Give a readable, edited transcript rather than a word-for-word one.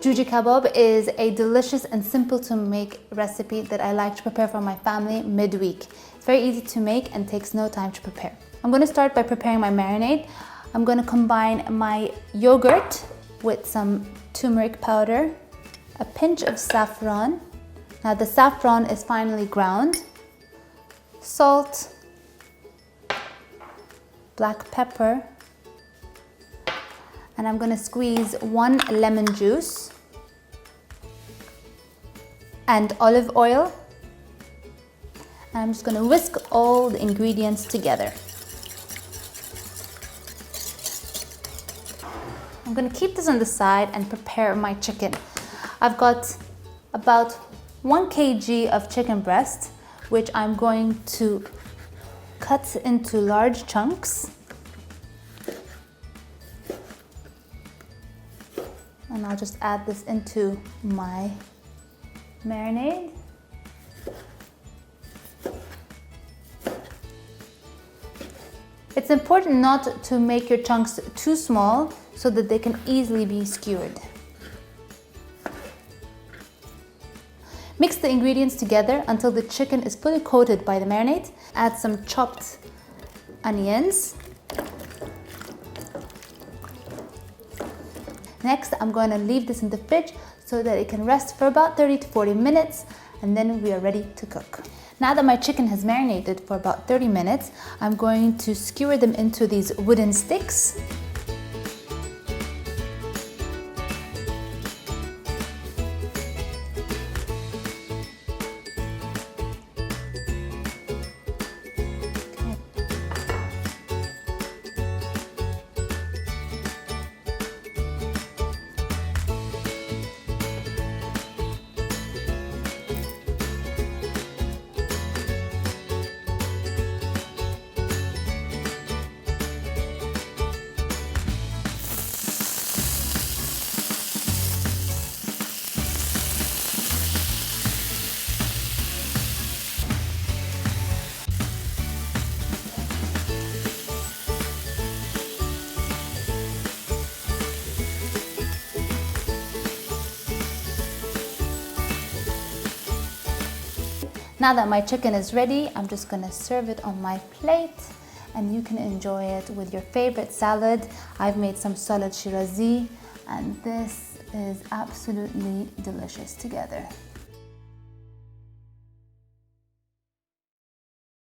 Joojeh Kabab is a delicious and simple to make recipe that I like to prepare for my family midweek. It's very easy to make and takes no time to prepare. I'm going to start by preparing my marinade. I'm going to combine my yogurt with some turmeric powder, a pinch of saffron. Now the saffron is finely ground, salt, black pepper, and I'm going to squeeze 1 lemon juice and olive oil. And I'm just going to whisk all the ingredients together. I'm going to keep this on the side and prepare my chicken. I've got about 1 kg of chicken breast, which I'm going to cut into large chunks. And I'll just add this into my marinade. It's important not to make your chunks too small so that they can easily be skewered. Mix the ingredients together until the chicken is fully coated by the marinade. Add some chopped onions. Next, I'm going to leave this in the fridge so that it can rest for about 30 to 40 minutes, and then we are ready to cook. Now that my chicken has marinated for about 30 minutes, I'm going to skewer them into these wooden sticks. Now that my chicken is ready, I'm just going to serve it on my plate, and you can enjoy it with your favorite salad. I've made some salad shirazi, and this is absolutely delicious together.